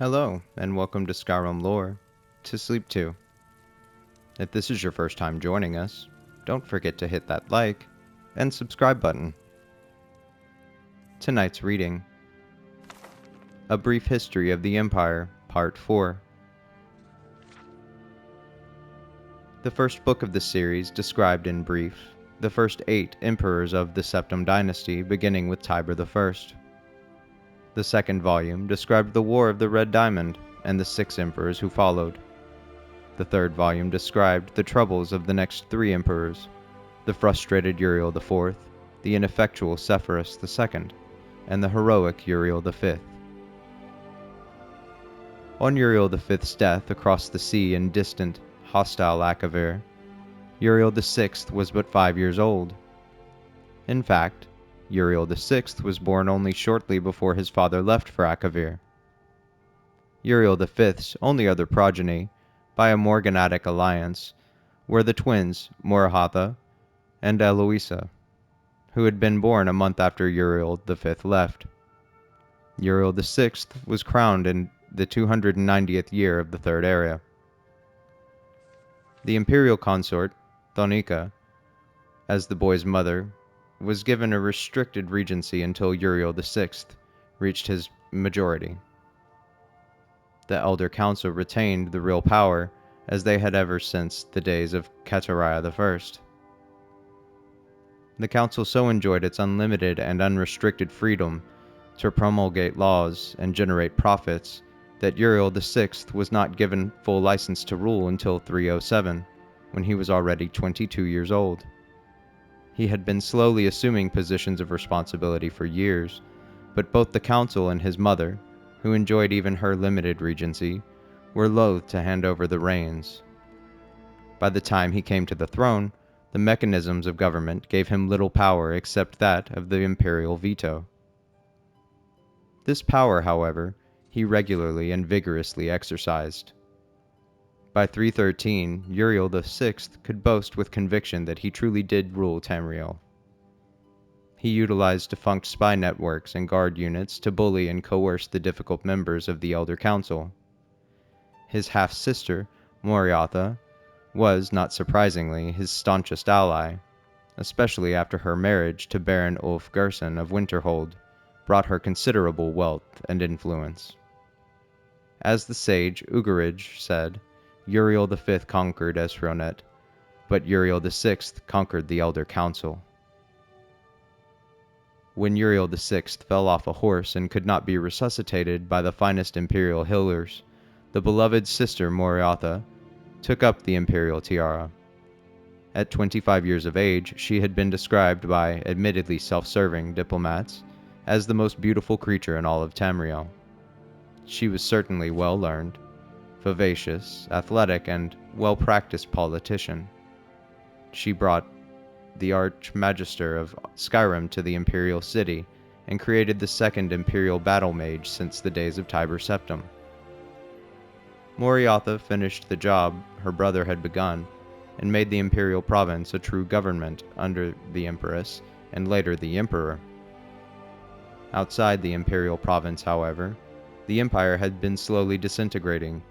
Hello, and welcome to Skyrim Lore, to Sleep 2. If this is your first time joining us, don't forget to hit that like and subscribe button. Tonight's reading: A Brief History of the Empire, Part 4. The first book of the series described in brief the first 8 emperors of the Septim dynasty, beginning with Tiber I. The second volume described the War of the Red Diamond and the 6 emperors who followed. The third volume described the troubles of the next 3 emperors, the frustrated Uriel IV, the ineffectual Sepphoris II, and the heroic Uriel V. On Uriel V's death across the sea in distant, hostile Akavir, Uriel VI was but 5 years old. In fact, Uriel VI was born only shortly before his father left for Akavir. Uriel V's only other progeny, by a morganatic alliance, were the twins Morihatha and Eloisa, who had been born a month after Uriel V left. Uriel VI was crowned in the 290th year of the Third Era. The imperial consort, Thonika, as the boy's mother, was given a restricted regency until Uriel VI reached his majority. The Elder Council retained the real power, as they had ever since the days of Kateriah I. The council so enjoyed its unlimited and unrestricted freedom to promulgate laws and generate profits that Uriel VI was not given full license to rule until 307, when he was already 22 years old. He had been slowly assuming positions of responsibility for years, but both the council and his mother, who enjoyed even her limited regency, were loath to hand over the reins. By the time he came to the throne, the mechanisms of government gave him little power except that of the imperial veto. This power, however, he regularly and vigorously exercised. By 313, Uriel VI could boast with conviction that he truly did rule Tamriel. He utilized defunct spy networks and guard units to bully and coerce the difficult members of the Elder Council. His half-sister, Morihatha, was, not surprisingly, his staunchest ally, especially after her marriage to Baron Ulf Gerson of Winterhold brought her considerable wealth and influence. As the sage Ugaridge said, Uriel V conquered Esronet, but Uriel VI conquered the Elder Council. When Uriel VI fell off a horse and could not be resuscitated by the finest imperial healers, the beloved sister Morihatha took up the imperial tiara. At 25 years of age, she had been described by admittedly self-serving diplomats as the most beautiful creature in all of Tamriel. She was certainly well-learned, vivacious, athletic, and well-practiced politician. She brought the Archmagister of Skyrim to the imperial city and created the second imperial battle mage since the days of Tiber Septim. Morihatha finished the job her brother had begun and made the imperial province a true government under the Empress and later the Emperor. Outside the imperial province, however, the empire had been slowly disintegrating.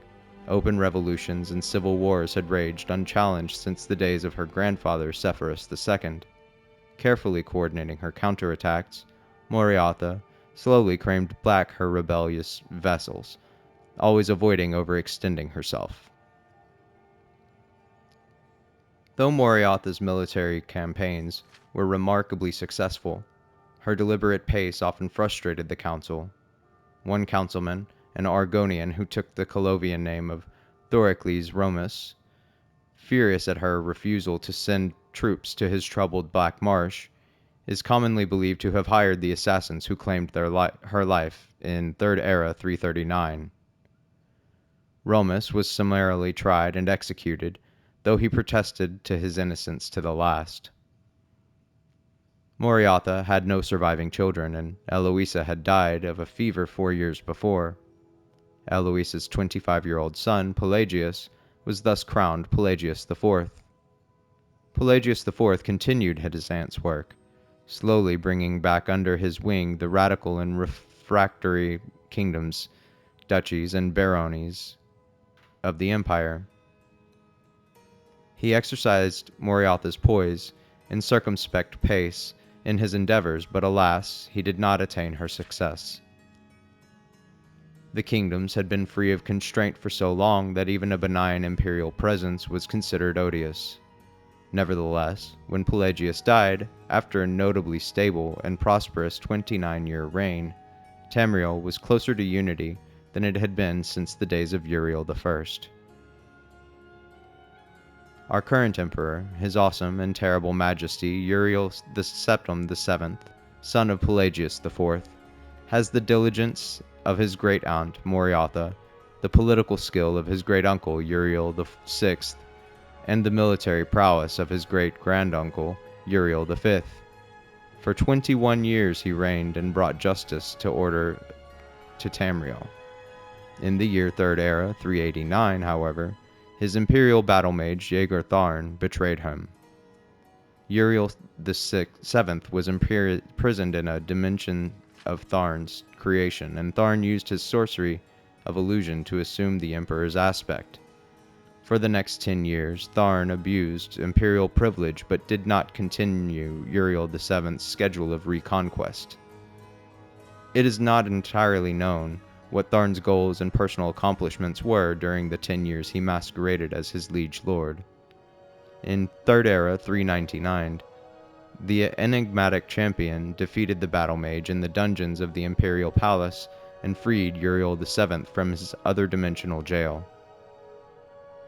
Open revolutions and civil wars had raged unchallenged since the days of her grandfather Sepphoris II. Carefully coordinating her counterattacks, Morihatha slowly claimed back her rebellious vassals, always avoiding overextending herself. Though Morihatha's military campaigns were remarkably successful, her deliberate pace often frustrated the council. One councilman, an Argonian who took the Colovian name of Thoricles Romus, furious at her refusal to send troops to his troubled Black Marsh, is commonly believed to have hired the assassins who claimed her life in Third Era 339. Romus was summarily tried and executed, though he protested to his innocence to the last. Morihatha had no surviving children, and Eloisa had died of a fever 4 years before. Eloisa's 25-year-old son, Pelagius, was thus crowned Pelagius IV. Pelagius IV continued his aunt's work, slowly bringing back under his wing the radical and refractory kingdoms duchies and baronies of the empire. He exercised Morihatha's poise and circumspect pace in his endeavors, but alas, he did not attain her success. The kingdoms had been free of constraint for so long that even a benign imperial presence was considered odious. Nevertheless, when Pelagius died, after a notably stable and prosperous 29-year reign, Tamriel was closer to unity than it had been since the days of Uriel I. Our current emperor, His Awesome and Terrible Majesty Uriel Septim VII, son of Pelagius IV, has the diligence of his great-aunt Morihatha, the political skill of his great-uncle Uriel VI, and the military prowess of his great-granduncle Uriel V. For 21 years he reigned and brought justice to order to Tamriel. In the year Third Era, 389, however, his imperial battle mage Jaeger Tharn betrayed him. Uriel VII was imprisoned in a dimension of Tharn's creation, and Tharn used his sorcery of illusion to assume the emperor's aspect. For the next 10 years, Tharn abused imperial privilege but did not continue Uriel VII's schedule of reconquest. It is not entirely known what Tharn's goals and personal accomplishments were during the 10 years he masqueraded as his liege lord. In Third Era 399, the enigmatic champion defeated the battle mage in the dungeons of the imperial palace and freed Uriel VII from his other-dimensional jail.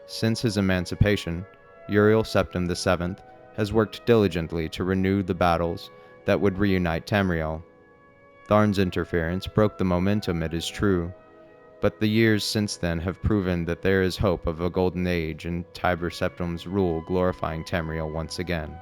Since his emancipation, Uriel Septim VII has worked diligently to renew the battles that would reunite Tamriel. Tharn's interference broke the momentum, it is true, but the years since then have proven that there is hope of a golden age and Tiber Septim's rule glorifying Tamriel once again.